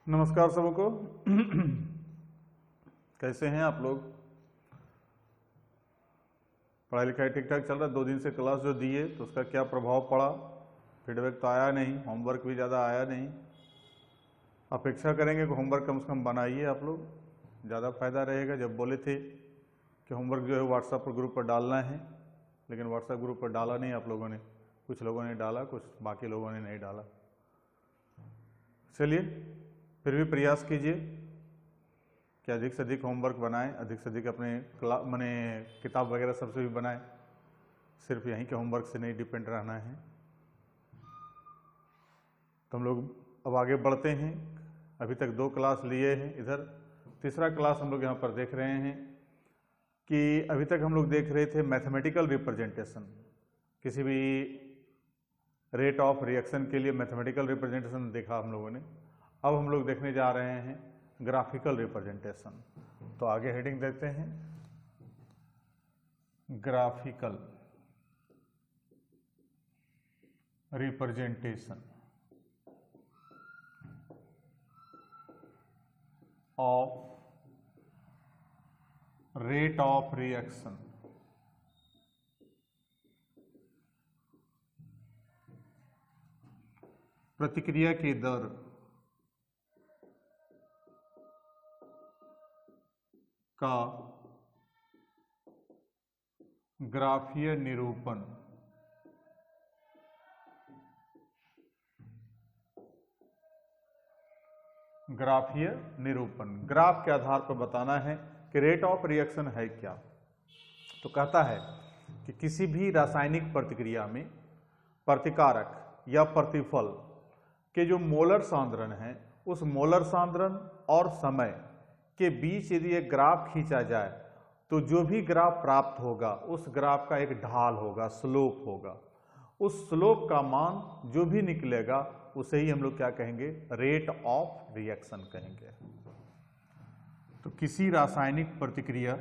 नमस्कार सबको। कैसे हैं आप लोग? पढ़ाई लिखाई ठीक ठाक चल रहा है? 2 दिन से क्लास जो दिए तो उसका क्या प्रभाव पड़ा? फीडबैक तो आया नहीं, होमवर्क भी ज़्यादा आया नहीं। अपेक्षा करेंगे कि होमवर्क कम से कम बनाइए आप लोग, ज़्यादा फायदा रहेगा। जब बोले थे कि होमवर्क जो है व्हाट्सएप पर ग्रुप पर डालना है, लेकिन व्हाट्सएप ग्रुप पर डाला नहीं आप लोगों ने। कुछ लोगों ने डाला, कुछ बाकी लोगों ने नहीं डाला। चलिए फिर भी प्रयास कीजिए कि अधिक से अधिक होमवर्क बनाएं, अधिक से अधिक अपने माने किताब वगैरह सबसे भी बनाएं। सिर्फ यहीं के होमवर्क से नहीं डिपेंड रहना है। तो हम लोग अब आगे बढ़ते हैं। अभी तक 2 क्लास लिए हैं, इधर तीसरा क्लास हम लोग यहाँ पर देख रहे हैं कि अभी तक हम लोग देख रहे थे मैथमेटिकल रिप्रेजेंटेशन। किसी भी रेट ऑफ रिएक्शन के लिए मैथमेटिकल रिप्रेजेंटेशन देखा हम लोगों ने। अब हम लोग देखने जा रहे हैं ग्राफिकल रिप्रेजेंटेशन। तो आगे हेडिंग देते हैं graphical representation of rate of reaction. प्रतिक्रिया की दर का ग्राफीय निरूपण। ग्राफीय निरूपण, ग्राफ के आधार पर बताना है कि रेट ऑफ रिएक्शन है क्या। तो कहता है कि किसी भी रासायनिक प्रतिक्रिया में प्रतिकारक या प्रतिफल के जो मोलर सांद्रण है, उस मोलर सांद्रण और समय के बीच यदि एक ग्राफ खींचा जाए तो जो भी ग्राफ प्राप्त होगा उस ग्राफ का एक ढाल होगा, स्लोप होगा। उस स्लोप का मान जो भी निकलेगा उसे ही हम लोग क्या कहेंगे? रेट ऑफ रिएक्शन कहेंगे। तो किसी रासायनिक प्रतिक्रिया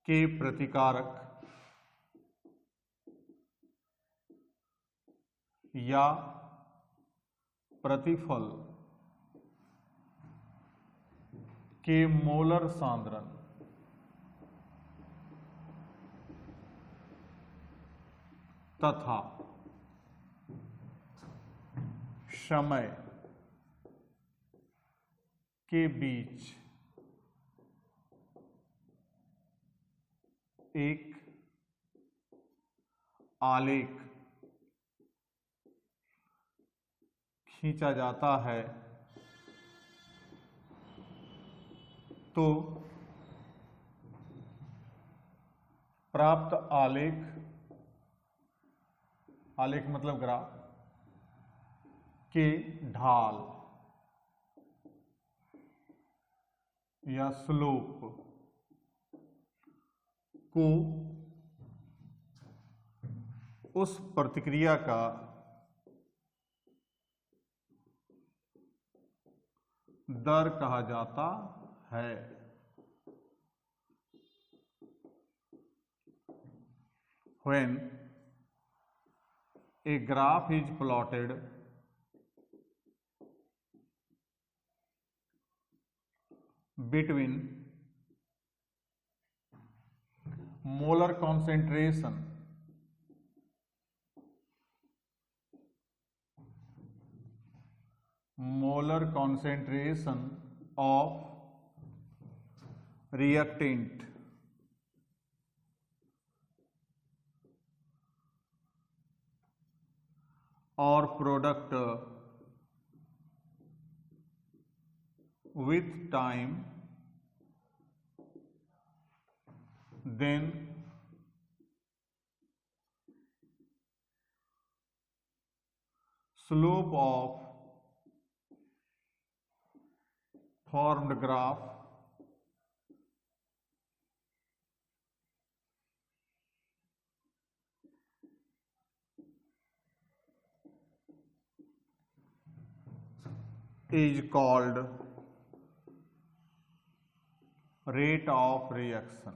के प्रतिकारक या प्रतिफल के मोलर सांद्रण तथा समय के बीच एक आलेख खींचा जाता है तो प्राप्त आलेख, आलेख मतलब ग्राफ, के ढाल या स्लोप को उस प्रतिक्रिया का दर कहा जाता है। When a graph is plotted between molar concentration of reactant or product with time, then slope of formed graph is called rate of reaction।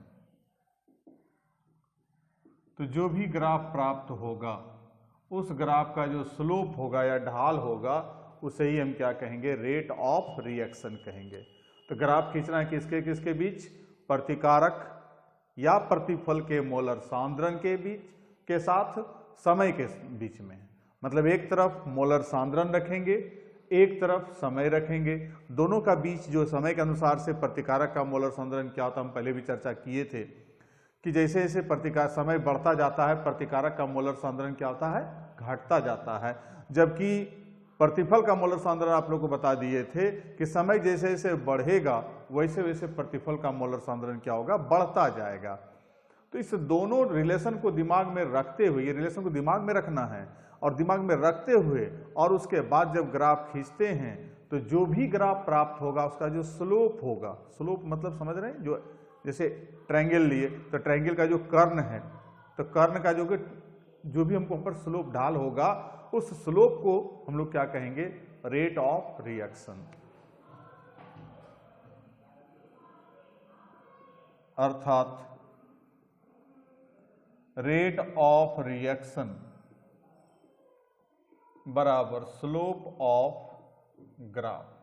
तो जो भी ग्राफ प्राप्त होगा उस ग्राफ का जो स्लोप होगा या ढाल होगा उसे ही हम क्या कहेंगे, रेट ऑफ रिएक्शन कहेंगे। तो ग्राफ खींचना है किसके किसके बीच, प्रतिकारक या प्रतिफल के मोलर सांद्रण के बीच के साथ समय के बीच में। मतलब एक तरफ मोलर सांद्रण रखेंगे, एक तरफ समय रखेंगे, दोनों का बीच जो समय के अनुसार से प्रतिकारक का मोलर सांद्रण क्या होता है हम पहले भी चर्चा किए थे कि जैसे जैसे प्रतिकार समय बढ़ता जाता है प्रतिकारक का मोलर सांद्रण क्या होता है, घटता जाता है। जबकि प्रतिफल का मोलर सांद्रण आप लोग को बता दिए थे कि समय जैसे जैसे बढ़ेगा वैसे वैसे प्रतिफल का मोलर सांद्रण क्या होगा, बढ़ता जाएगा। तो इस दोनों रिलेशन को दिमाग में रखते हुए, ये रिलेशन को दिमाग में रखना है और दिमाग में रखते हुए और उसके बाद जब ग्राफ खींचते हैं तो जो भी ग्राफ प्राप्त होगा उसका जो स्लोप होगा, स्लोप मतलब समझ रहे हैं, जो जैसे ट्रायंगल लिए तो ट्रायंगल का जो कर्ण है तो कर्ण का जो भी हमको ऊपर स्लोप ढाल होगा उस स्लोप को हम लोग क्या कहेंगे, रेट ऑफ रिएक्शन। अर्थात रेट ऑफ रिएक्शन बराबर स्लोप ऑफ ग्राफ।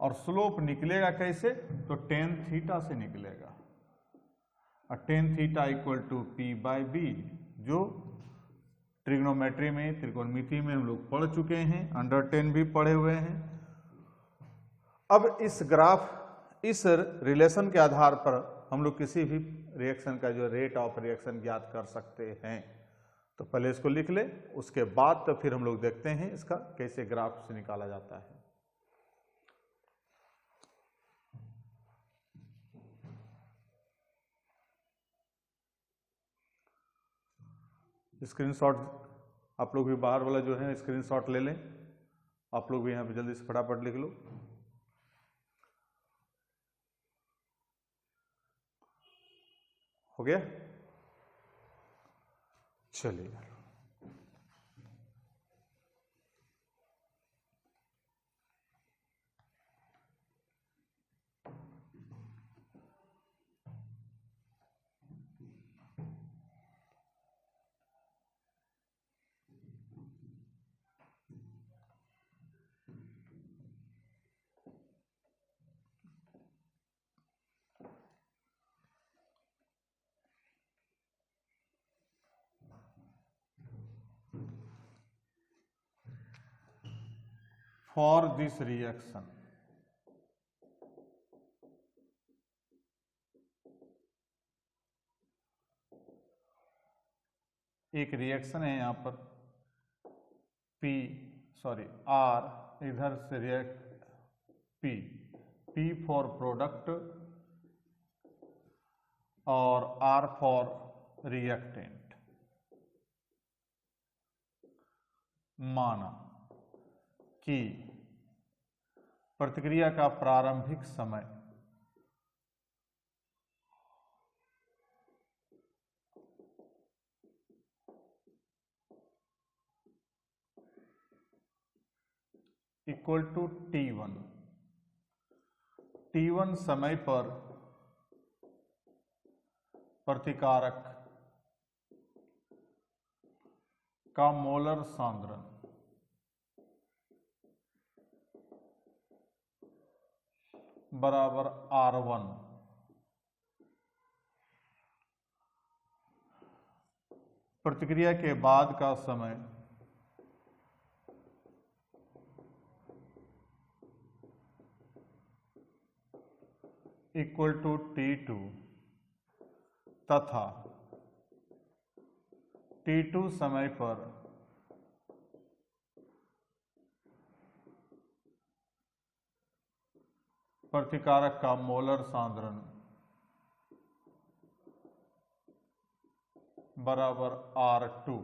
और स्लोप निकलेगा कैसे, तो टेन थीटा से निकलेगा और tan theta equal to P by B, जो ट्रिग्नोमेट्री में त्रिकोणमिति में हम लोग पढ़ चुके हैं, अंडर 10 भी पढ़े हुए हैं। अब इस ग्राफ, इस रिलेशन के आधार पर हम लोग किसी भी रिएक्शन का जो रेट ऑफ रिएक्शन ज्ञात कर सकते हैं। तो पहले इसको लिख ले, उसके बाद तो फिर हम लोग देखते हैं इसका कैसे ग्राफ से निकाला जाता है। स्क्रीनशॉट आप लोग भी बाहर वाला जो है स्क्रीनशॉट ले लें, आप लोग भी यहाँ पे जल्दी से फटाफट लिख लो। हो गया, चलिए। For this reaction, एक रिएक्शन है यहां पर R, इधर से रिएक्ट P फॉर प्रोडक्ट और R फॉर रिएक्टेंट। माना कि प्रतिक्रिया का प्रारंभिक समय इक्वल टू T1 समय पर प्रतिकारक का मोलर सांद्रण बराबर R1 प्रतिक्रिया के बाद का समय इक्वल टू T2 तथा T2 समय पर प्रतिकारक का मोलर सांद्रण बराबर R2।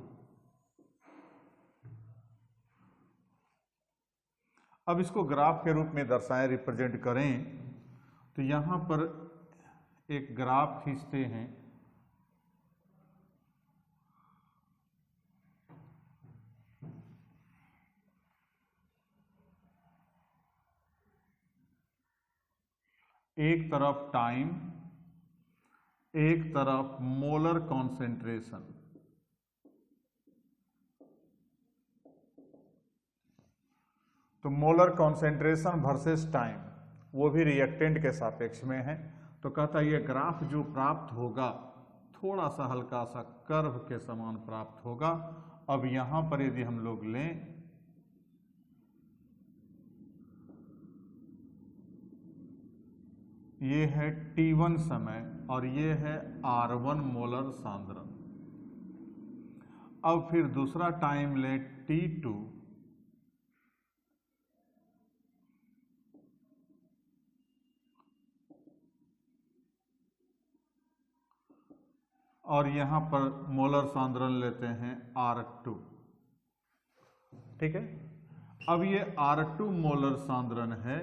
अब इसको ग्राफ के रूप में दर्शाएं, रिप्रेजेंट करें, तो यहां पर एक ग्राफ खींचते हैं। एक तरफ टाइम, एक तरफ मोलर कॉन्सेंट्रेशन, तो मोलर कॉन्सेंट्रेशन वर्सेस टाइम, वो भी रिएक्टेंट के सापेक्ष में है। तो कहता है ये ग्राफ जो प्राप्त होगा थोड़ा सा हल्का सा कर्व के समान प्राप्त होगा। अब यहां पर यदि हम लोग लें, ये है T1 समय और ये है R1 मोलर सांद्रण। अब फिर दूसरा टाइम ले T2, और यहां पर मोलर सांद्रण लेते हैं R2। ठीक है, अब ये R2 मोलर सांद्रण है,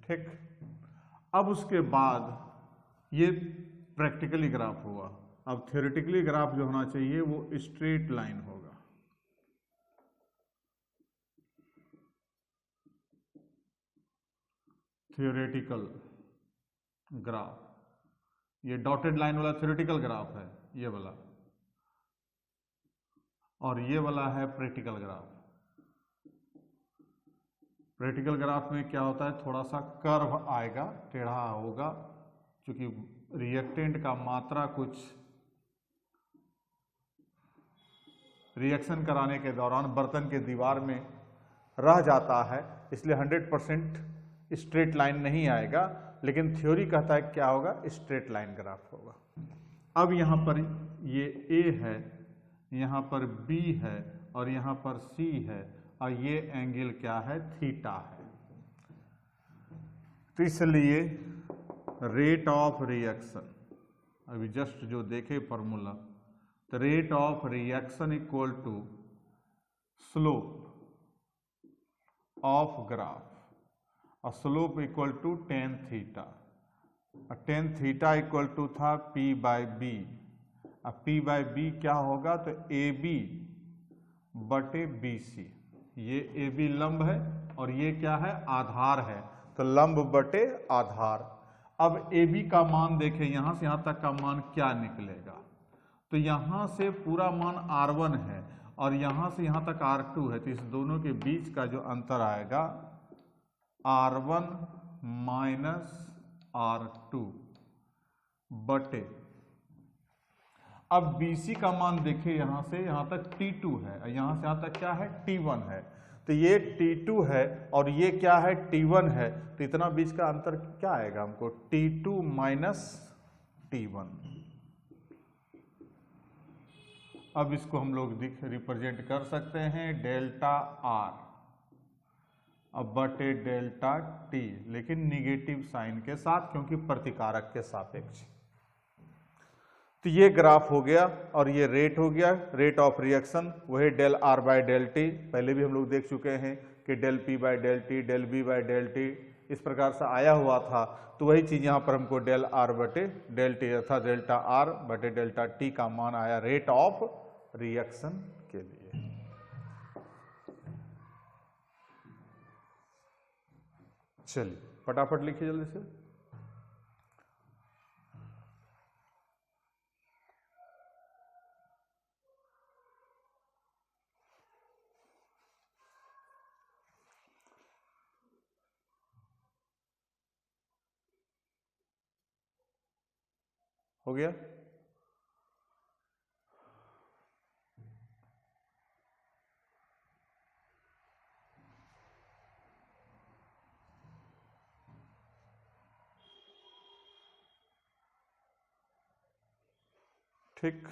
ठीक। अब उसके बाद ये प्रैक्टिकली ग्राफ हुआ। अब थ्योरेटिकली ग्राफ जो होना चाहिए वो स्ट्रेट लाइन होगा। थ्योरेटिकल ग्राफ, ये डॉटेड लाइन वाला थ्योरेटिकल ग्राफ है ये वाला, और ये वाला है प्रैक्टिकल ग्राफ। प्रैक्टिकल ग्राफ में क्या होता है, थोड़ा सा कर्व आएगा, टेढ़ा होगा, क्योंकि रिएक्टेंट का मात्रा कुछ रिएक्शन कराने के दौरान बर्तन के दीवार में रह जाता है, इसलिए 100% स्ट्रेट लाइन नहीं आएगा। लेकिन थ्योरी कहता है क्या होगा, स्ट्रेट लाइन ग्राफ होगा। अब यहां पर ये A है, यहां पर B है और यहां पर C है, और ये एंगल क्या है, थीटा है। तो इसलिए रेट ऑफ रिएक्शन, अभी जस्ट जो देखे फॉर्मूला, तो rate of reaction equal to slope of graph, और slope equal to tan theta, और टेन थीटा इक्वल टू था P/B। अब P/B क्या होगा, तो AB बटे BC। ये AB लंब है और ये क्या है, आधार है, तो लंब बटे आधार। अब AB का मान देखें, यहां से यहां तक का मान क्या निकलेगा, तो यहां से पूरा मान R1 है और यहां से यहां तक R2 है, तो इस दोनों के बीच का जो अंतर आएगा R1 माइनस R2 बटे, अब BC का मान देखिए, यहां से यहां तक T2 है और यहां से यहां तक क्या है, T1 है, तो ये T2 है और ये क्या है, T1 है, तो इतना बीच का अंतर क्या आएगा हमको, T2 माइनस T1। अब इसको हम लोग रिप्रेजेंट कर सकते हैं डेल्टा R अब बटे डेल्टा T, लेकिन निगेटिव साइन के साथ, क्योंकि प्रतिकारक के सापेक्ष। तो ये ग्राफ हो गया और ये रेट हो गया, रेट ऑफ रिएक्शन, वही del R by del T। पहले भी हम लोग देख चुके हैं कि del P by del T, del B by del T इस प्रकार से आया हुआ था। तो वही चीज यहाँ पर हमको डेल R बटे डेल T अर्थात डेल्टा R बटे डेल्टा T का मान आया रेट ऑफ रिएक्शन के लिए। चलिए फटाफट लिखिए जल्दी से। हो गया? ठीक,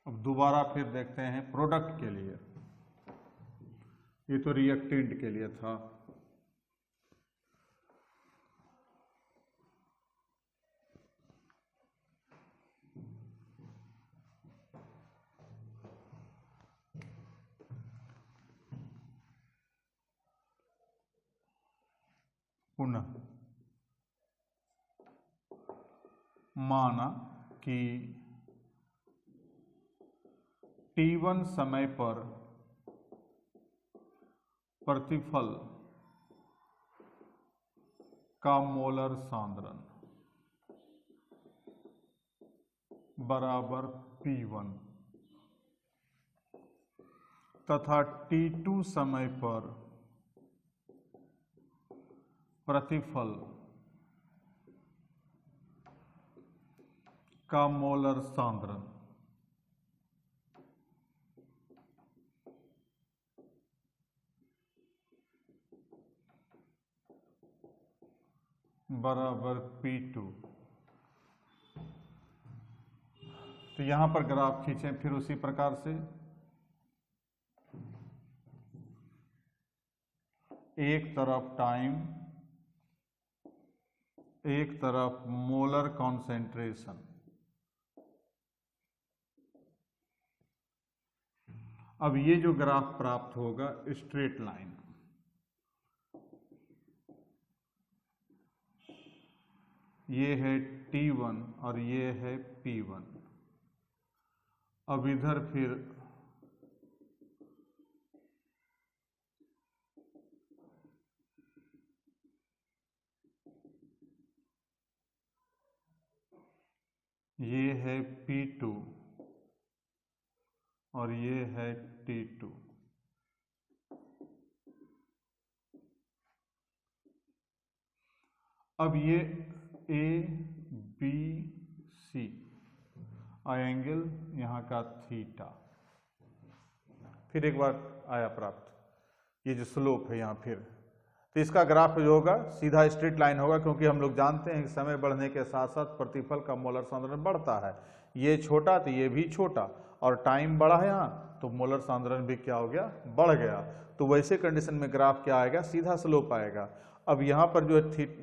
अब दोबारा फिर देखते हैं प्रोडक्ट के लिए। ये तो रिएक्टेंट के लिए था। पुनः माना कि t1 समय पर प्रतिफल का मोलर सांद्रण बराबर P1 तथा t2 समय पर प्रतिफल का मोलर सांद्रण बराबर P2। तो यहां पर ग्राफ खींचें फिर उसी प्रकार से, एक तरफ टाइम, एक तरफ मोलर कॉन्सेंट्रेशन। अब ये जो ग्राफ प्राप्त होगा स्ट्रेट लाइन, ये है T1 और ये है P1। अब इधर फिर ये है P2 और ये है T2। अब ये A B C और एंगल यहाँ का थीटा। फिर एक बार आया प्राप्त, ये जो स्लोप है यहाँ फिर, तो इसका ग्राफ जो होगा सीधा स्ट्रेट लाइन होगा, क्योंकि हम लोग जानते हैं कि समय बढ़ने के साथ साथ प्रतिफल का मोलर सांद्रण बढ़ता है। ये छोटा तो ये भी छोटा, और टाइम बढ़ा है यहाँ तो मोलर सांद्रण भी क्या हो गया, बढ़ गया। तो वैसे कंडीशन में ग्राफ क्या आएगा, सीधा स्लोप आएगा। अब यहाँ पर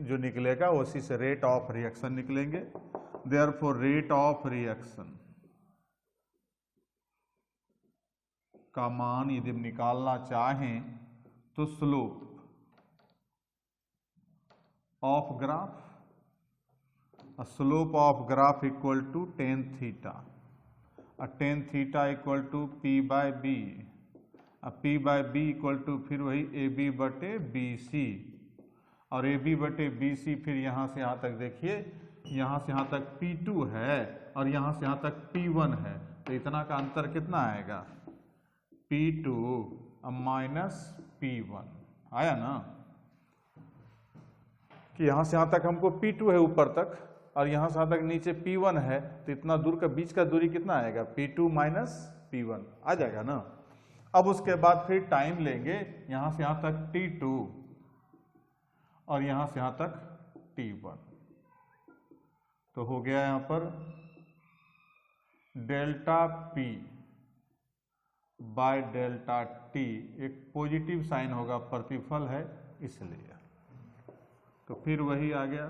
जो निकलेगा उसी से रेट ऑफ रिएक्शन निकलेंगे। देयरफॉर रेट ऑफ रिएक्शन का मान यदि निकालना चाहें तो slope of graph, slope of graph equal to tan theta, tan theta equal to P by B, P by B equal to फिर वही ए बी बटे बी सी, और ए बी बटे बी सी फिर यहाँ से यहाँ तक देखिए, यहाँ से यहाँ तक P2 है और यहाँ से यहाँ तक P1 है, तो इतना का अंतर कितना आएगा, P2 माइनस P1। आया ना, कि यहाँ से यहाँ तक हमको P2 है ऊपर तक और यहाँ से यहाँ तक नीचे P1 है, तो इतना दूर का बीच का दूरी कितना आएगा, P2 माइनस P1 आ जाएगा ना। अब उसके बाद फिर टाइम लेंगे, यहाँ से यहाँ तक T2 और यहाँ से यहाँ तक T1, तो हो गया यहाँ पर delta P by delta T, एक पॉजिटिव साइन होगा, प्रतिफल है इसलिए, तो फिर वही आ गया।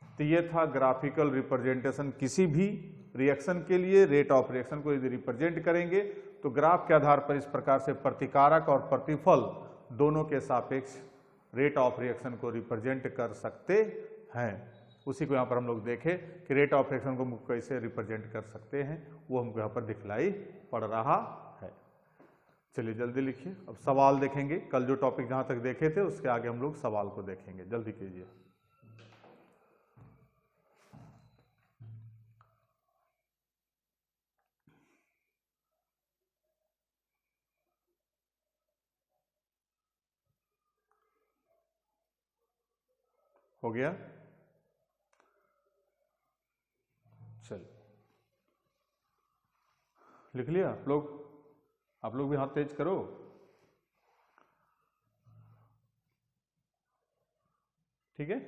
तो ये था ग्राफिकल रिप्रेजेंटेशन। किसी भी रिएक्शन के लिए रेट ऑफ रिएक्शन को यदि रिप्रेजेंट करेंगे तो ग्राफ के आधार पर इस प्रकार से प्रतिकारक और प्रतिफल दोनों के सापेक्ष रेट ऑफ रिएक्शन को रिप्रेजेंट कर सकते हैं। उसी को यहाँ पर हम लोग देखें कि रेट ऑफ रिएक्शन को कैसे रिप्रेजेंट कर सकते हैं, वो हमको यहाँ पर दिखलाई पड़ रहा है। चलिए जल्दी लिखिए, अब सवाल देखेंगे। कल जो टॉपिक जहाँ तक देखे थे उसके आगे हम लोग सवाल को देखेंगे, जल्दी कीजिए। हो गया, चल लिख लिया आप लोग भी हाथ तेज करो। ठीक है,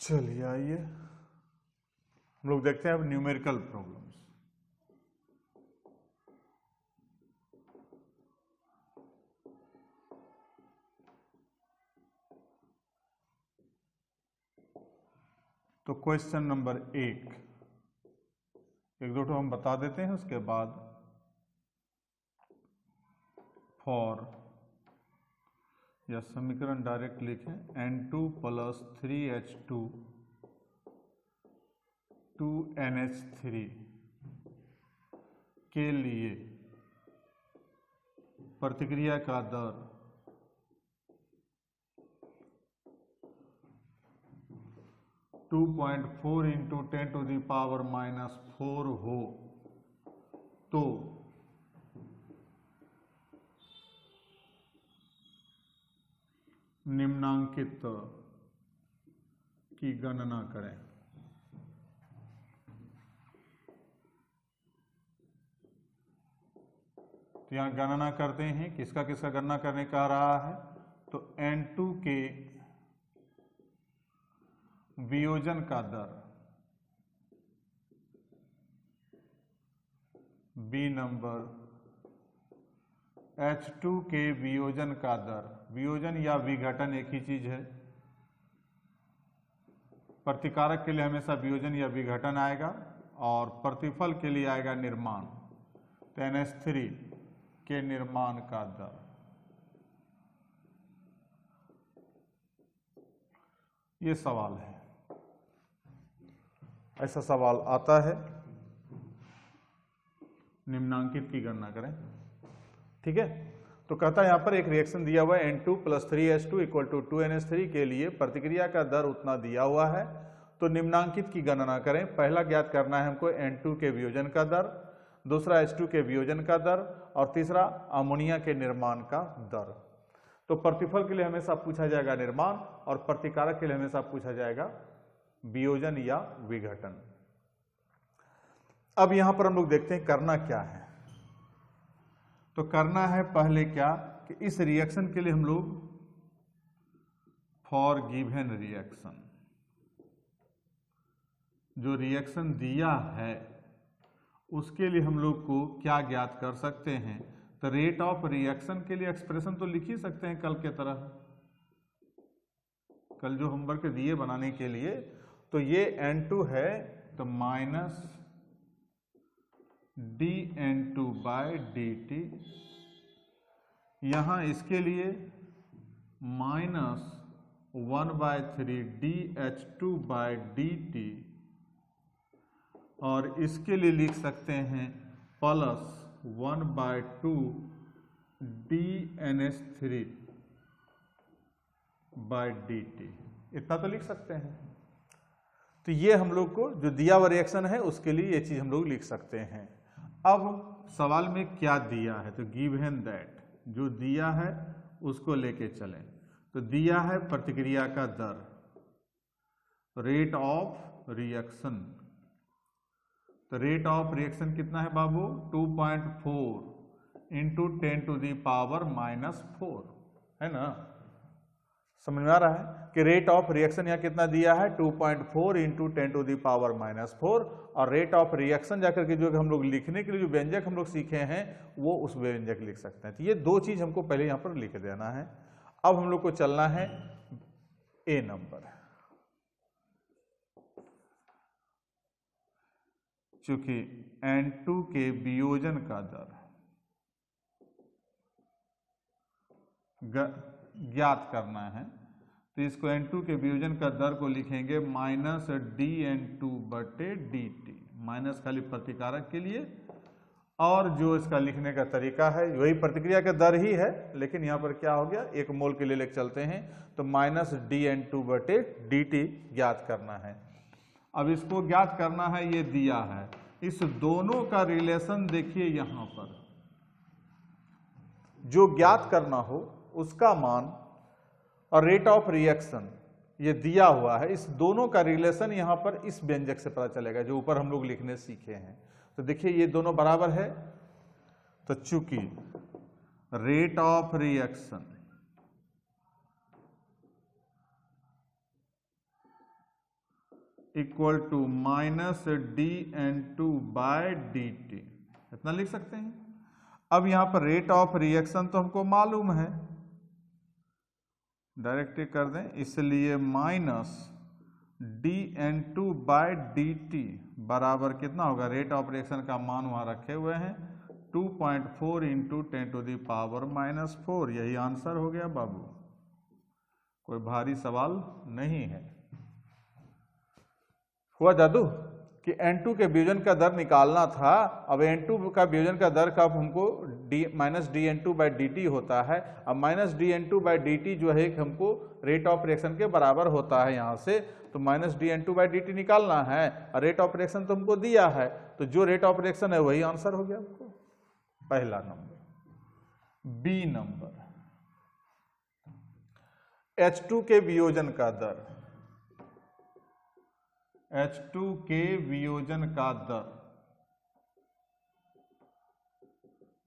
चलिए आइए हम लोग देखते हैं अब न्यूमेरिकल प्रॉब्लम्स। तो क्वेश्चन नंबर एक दो हम बता देते हैं, उसके बाद फॉर या समीकरण डायरेक्ट लिखें N2 + 3H2 2NH3 के लिए प्रतिक्रिया का दर 2.4 × 10⁻⁴ हो तो निम्नांकित की गणना करें। तो यहां गणना करते हैं, किसका किसका गणना करने कह रहा है, तो N2 के वियोजन का दर, बी नंबर H2 के वियोजन का दर, वियोजन या विघटन एक ही चीज है, प्रतिकारक के लिए हमेशा वियोजन या विघटन आएगा और प्रतिफल के लिए आएगा निर्माण। तो NH3 के निर्माण का दर, ये सवाल है, ऐसा सवाल आता है, निम्नांकित की गणना करें। ठीक है, तो कहता है यहां पर एक रिएक्शन दिया हुआ है N2 + 3H2 = 2NH3 के लिए प्रतिक्रिया का दर उतना दिया हुआ है, तो निम्नांकित की गणना करें। पहला ज्ञात करना है हमको N2 के वियोजन का दर, दूसरा H2 के वियोजन का दर और तीसरा अमोनिया के निर्माण का दर। तो प्रतिफल के लिए हमेशा पूछा जाएगा निर्माण और प्रतिकारक के लिए हमेशा पूछा जाएगा वियोजन या विघटन। अब यहां पर हम लोग देखते हैं करना क्या है। तो करना है पहले क्या कि इस रिएक्शन के लिए हम लोग फॉर गिवन रिएक्शन, जो रिएक्शन दिया है उसके लिए हम लोग को क्या ज्ञात कर सकते हैं। तो रेट ऑफ रिएक्शन के लिए एक्सप्रेशन तो लिख ही सकते हैं कल के तरह, कल जो होमवर्क दिए बनाने के लिए। तो ये N2 है तो -dN2/dt, यहां इसके लिए -1/3dH2/dt और इसके लिए लिख सकते हैं +1/2dNH3/dt, इतना तो लिख सकते हैं। तो ये हम लोग को जो दिया हुआ रिएक्शन है उसके लिए ये चीज हम लोग लिख सकते हैं। अब सवाल में क्या दिया है, तो गिवन दैट, जो दिया है उसको लेके चलें। तो दिया है प्रतिक्रिया का दर, रेट ऑफ रिएक्शन, तो रेट ऑफ रिएक्शन कितना है बाबू, 2.4 × 10⁻⁴ है ना। समझ में आ रहा है कि रेट ऑफ रिएक्शन यहाँ कितना दिया है, 2.4 × 10⁻⁴, और रेट ऑफ रिएक्शन जाकर के जो हम लोग लिखने के लिए जो व्यंजक हम लोग सीखे हैं वो उस व्यंजक लिख सकते हैं। तो ये दो चीज हमको पहले यहाँ पर लिख देना है। अब हम लोग को चलना है ए नंबर, चूंकि N2 के वियोजन का दर ज्ञात करना है, तो इसको N2 के वियोजन का दर को लिखेंगे -dN2/dt, माइनस खाली प्रतिकारक के लिए, और जो इसका लिखने का तरीका है वही प्रतिक्रिया का दर ही है, लेकिन यहाँ पर क्या हो गया, 1 मोल के लिए लेकर चलते हैं, तो -dN2/dt ज्ञात करना है। अब इसको ज्ञात करना है, ये दिया है, इस दोनों का रिलेशन देखिए यहां पर, जो ज्ञात करना हो उसका मान और रेट ऑफ रिएक्शन ये दिया हुआ है, इस दोनों का रिलेशन यहां पर इस व्यंजक से पता चलेगा जो ऊपर हम लोग लिखने सीखे हैं। तो देखिए ये दोनों बराबर है, तो चूंकि rate of reaction equal to minus dN2 by dt, इतना लिख सकते हैं। अब यहां पर रेट ऑफ रिएक्शन तो हमको मालूम है, डायरेक्ट कर दें, इसलिए माइनस dN2 बाय dt बराबर कितना होगा, रेट ऑफ रिएक्शन का मान वहां रखे हुए हैं 2.4 इंटू 10⁻⁻⁴। यही आंसर हो गया बाबू, कोई भारी सवाल नहीं है। हुआ जादू कि N2 के वियोजन का दर निकालना था। अब N2 का वियोजन का दर कब हमको माइनस dN2 बाई dt होता है। अब माइनस dN2 बाई dt जो है हमको रेट ऑफ रिएक्शन के बराबर होता है, यहां से तो माइनस dN2 बाई dt निकालना है और रेट ऑफ रिएक्शन तो हमको दिया है, तो जो रेट ऑफ रिएक्शन है वही आंसर हो गया हमको, पहला नंबर। बी नंबर, H2 के वियोजन का दर, H2 के वियोजन का दर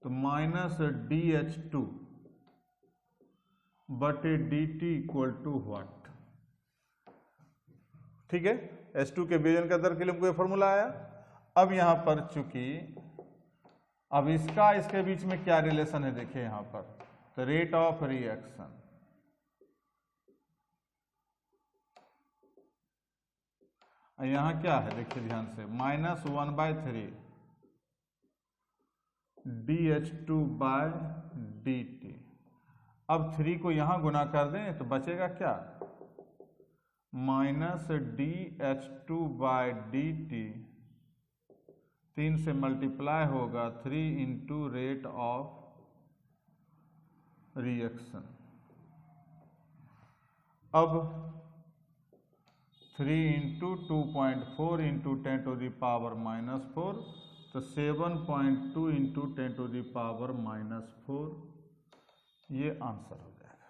तो माइनस dH2 बटे dt इक्वल टू व्हाट। ठीक है, H2 के वियोजन का दर के लिए हमको ये फॉर्मूला आया। अब यहां पर चूंकि अब इसके बीच में क्या रिलेशन है देखिए यहां पर, तो रेट ऑफ रिएक्शन यहां क्या है देखिए ध्यान से, माइनस 1/3 dH2 बाय dt। अब 3 को यहां गुना कर दें तो बचेगा क्या, माइनस dH2 बाय dt, 3 से मल्टीप्लाई होगा 3 इंटू रेट ऑफ रिएक्शन। अब 3 इंटू 2.4 इंटू 10⁻⁻⁴, तो 7.2 इंटू 10⁻⁻⁴, ये आंसर हो जाएगा।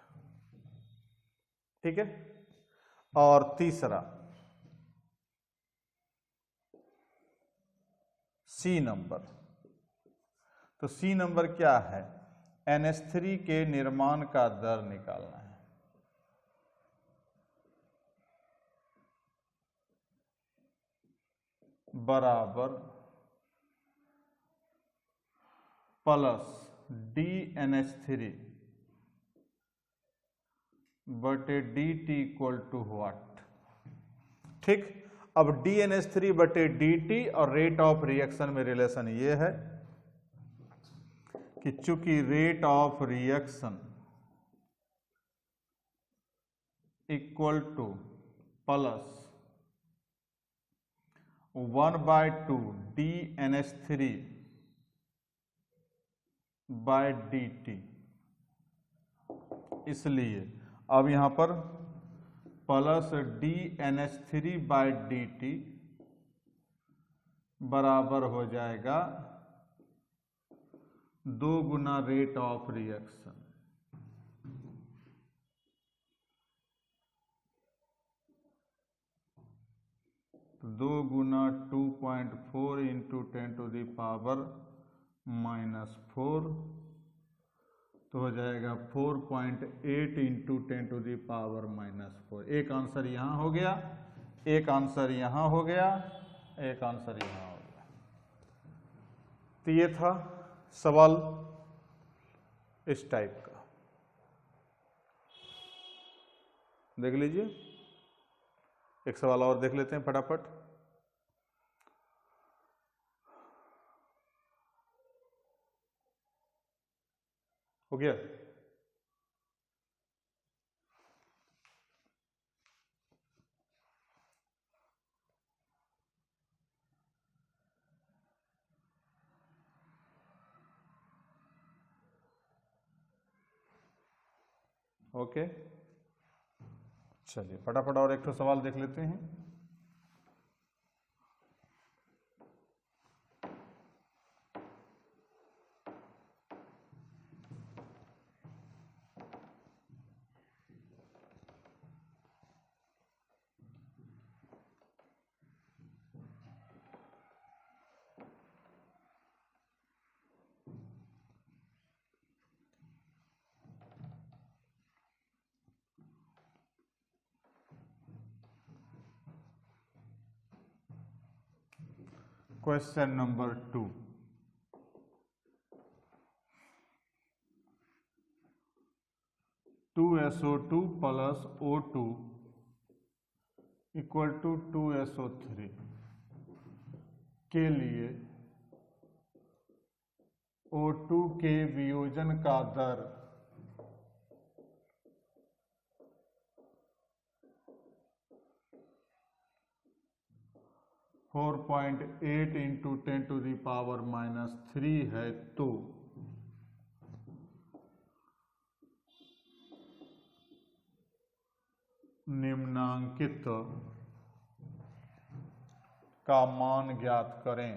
ठीक है, और तीसरा सी नंबर, तो सी नंबर क्या है, NH3 के निर्माण का दर निकालना है। बराबर प्लस DNH3 बटे dt इक्वल टू व्हाट। ठीक, अब DNH3 बटे dt और रेट ऑफ रिएक्शन में रिलेशन ये है कि चूंकि rate of reaction equal to plus 1/2 DNH3 by dt, इसलिए अब यहां पर प्लस DNH3 बाय dt बराबर हो जाएगा 2 गुना रेट ऑफ रिएक्शन। तो 2 गुना 2.4 इंटू 10⁻⁻⁴, तो हो जाएगा 4.8 इंटू 10⁻⁻⁴। एक आंसर यहां हो गया, एक आंसर यहां हो गया, एक आंसर यहां हो गया। तो ये था सवाल इस टाइप का, देख लीजिए। एक सवाल और देख लेते हैं फटाफट। हो गया, ओके। चलिए फटाफट और एक तो सवाल देख लेते हैं। Question number 2, (2SO2 + O2 = 2SO3) के लिए O2 के वियोजन का दर 4.8 × 10⁻³ है, तो निम्नांकित का मान ज्ञात करें।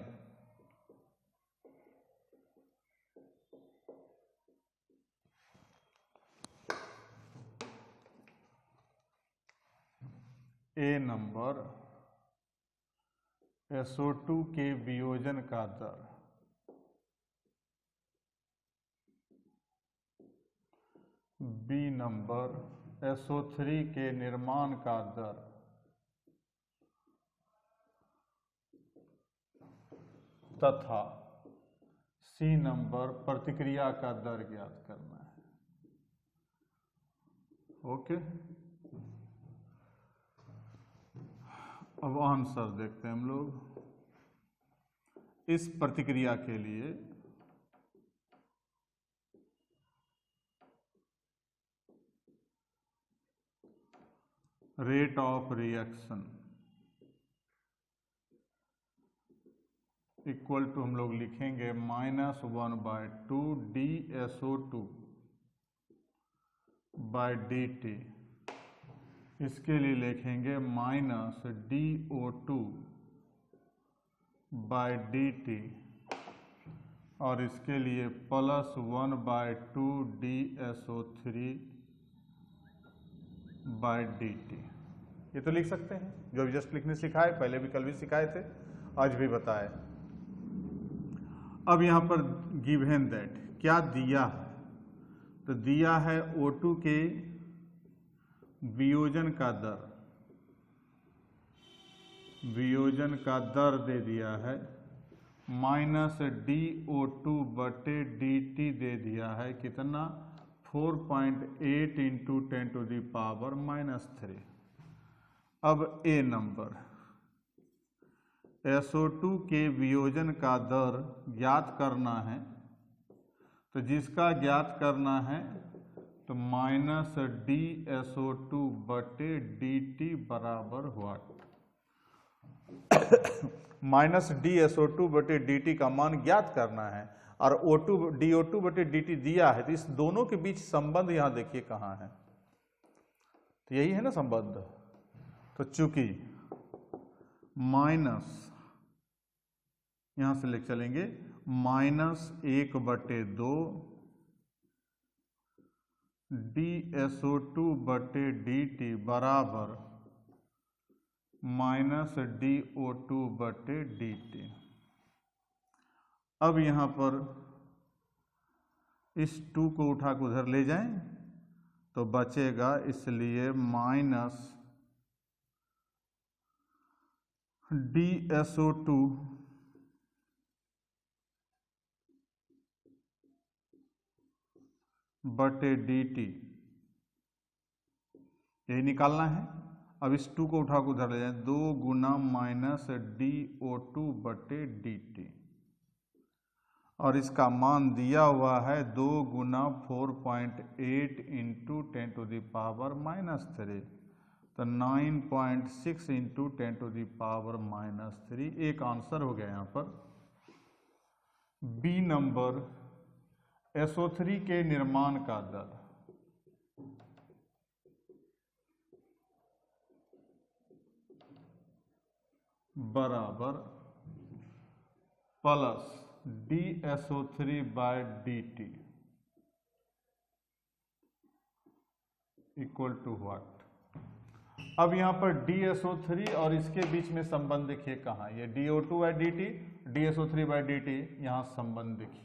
ए नंबर SO2 के वियोजन का दर, बी नंबर SO3 के निर्माण का दर, तथा सी नंबर प्रतिक्रिया का दर ज्ञात करना है। ओके, अब आंसर देखते हैं हम लोग। इस प्रतिक्रिया के लिए rate of reaction equal to हम लोग लिखेंगे -1/2 dSO2/dt। इसके लिए लिखेंगे -DO2/dt, और इसके लिए +1/2 dSO3/dt। ये तो लिख सकते हैं, जो अभी जस्ट लिखने सिखाए, पहले भी कल भी सिखाए थे, आज भी बताए। अब यहां पर गिवन दैट क्या दिया है, तो दिया है O2 के वियोजन का दर, वियोजन का दर दे दिया है, -DO2/dt दे दिया है, कितना 4.8 × 10⁻³ अब ए नंबर SO2 के वियोजन का दर ज्ञात करना है, तो जिसका ज्ञात करना है तो -DSO2/dt बराबर व्हाट, -DSO2/dt का मान ज्ञात करना है, और DO2/dt दिया है, तो इस दोनों के बीच संबंध यहां देखिए कहां है, तो यही है ना संबंध। तो चूंकि माइनस, यहां से ले चलेंगे -1/2 DSO2/dt बराबर -DO2/dt। अब यहां पर इस 2 को उठा के उधर ले जाएं तो बचेगा, इसलिए DSO2/dt, यही निकालना है। अब इस 2 को उठा के उधर ले जाएं, 2 × -DO2/dt, और इसका मान दिया हुआ है 2 × 4.8 × 10⁻³ तो 9.6 × 10⁻³ एक आंसर हो गया यहाँ पर। बी नंबर SO3 के निर्माण का दर बराबर plus DSO3/dt equal to what. अब यहां पर DSO3 और इसके बीच में संबंध देखिए कहां, ये DO2/dt DSO3/dt, यहां संबंध देखिए,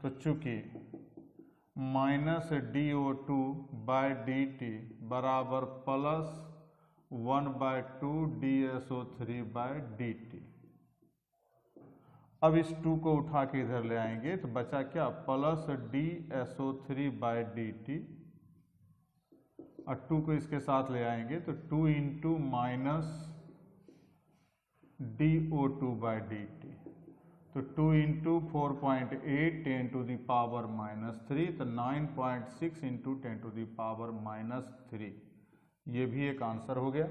तो चूंकि -DO2/dt बराबर +1/2 DSO3/dt, अब इस 2 को उठा के इधर ले आएंगे तो बचा क्या, प्लस DSO3/dt, और 2 को इसके साथ ले आएंगे तो 2 इंटू माइनस DO2/dt, तो 2 इंटू 4.8 10⁻³ तो 9.6 इंटू 10⁻³ ये भी एक आंसर हो गया।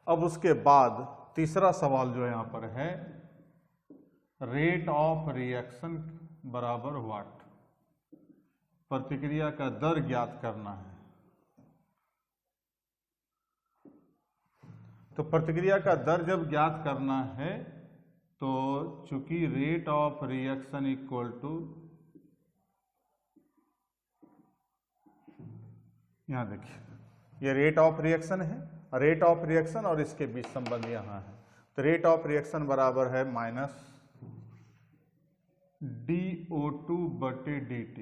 अब उसके बाद तीसरा सवाल जो यहाँ पर है, रेट ऑफ रिएक्शन बराबर व्हाट, प्रतिक्रिया का दर ज्ञात करना है। तो प्रतिक्रिया का दर जब ज्ञात करना है तो चूंकि rate of reaction equal to, यहां देखिए ये रेट ऑफ रिएक्शन है, रेट ऑफ रिएक्शन और इसके बीच संबंध यहां है, तो रेट ऑफ रिएक्शन बराबर है माइनस DO2/dt,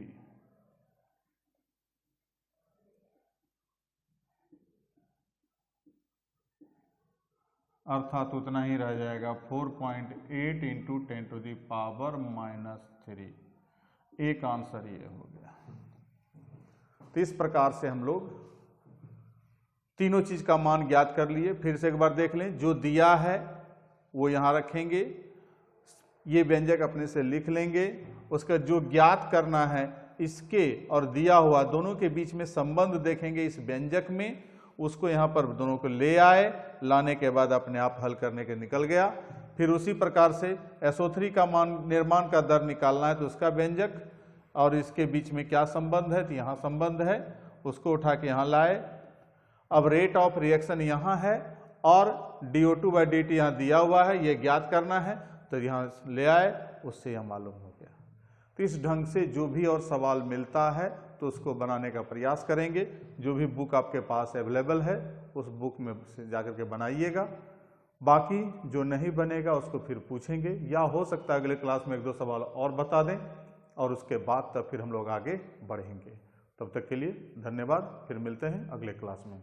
अर्थात उतना ही रह जाएगा 4.8 इंटू 10⁻³ एक आंसर ये हो गया। तो इस प्रकार से हम लोग तीनों चीज का मान ज्ञात कर लिए। फिर से एक बार देख लें, जो दिया है वो यहां रखेंगे, ये व्यंजक अपने से लिख लेंगे, उसका जो ज्ञात करना है इसके और दिया हुआ दोनों के बीच में संबंध देखेंगे इस व्यंजक में, उसको यहाँ पर दोनों को ले आए, लाने के बाद अपने आप हल करने के निकल गया। फिर उसी प्रकार से SO3 का मान निर्माण का दर निकालना है तो उसका व्यंजक और इसके बीच में क्या संबंध है, तो यहाँ संबंध है, उसको उठा के यहाँ लाए। अब रेट ऑफ रिएक्शन यहाँ है और DO2/dt यहाँ दिया हुआ है, ये ज्ञात करना है तो यहाँ ले आए, उससे यह मालूम हो गया। तो इस ढंग से जो भी और सवाल मिलता है तो उसको बनाने का प्रयास करेंगे। जो भी बुक आपके पास अवेलेबल है उस बुक में से जाकर के बनाइएगा, बाकी जो नहीं बनेगा उसको फिर पूछेंगे, या हो सकता है अगले क्लास में 1-2 सवाल और बता दें और उसके बाद तब फिर हम लोग आगे बढ़ेंगे। तब तक के लिए धन्यवाद, फिर मिलते हैं अगले क्लास में।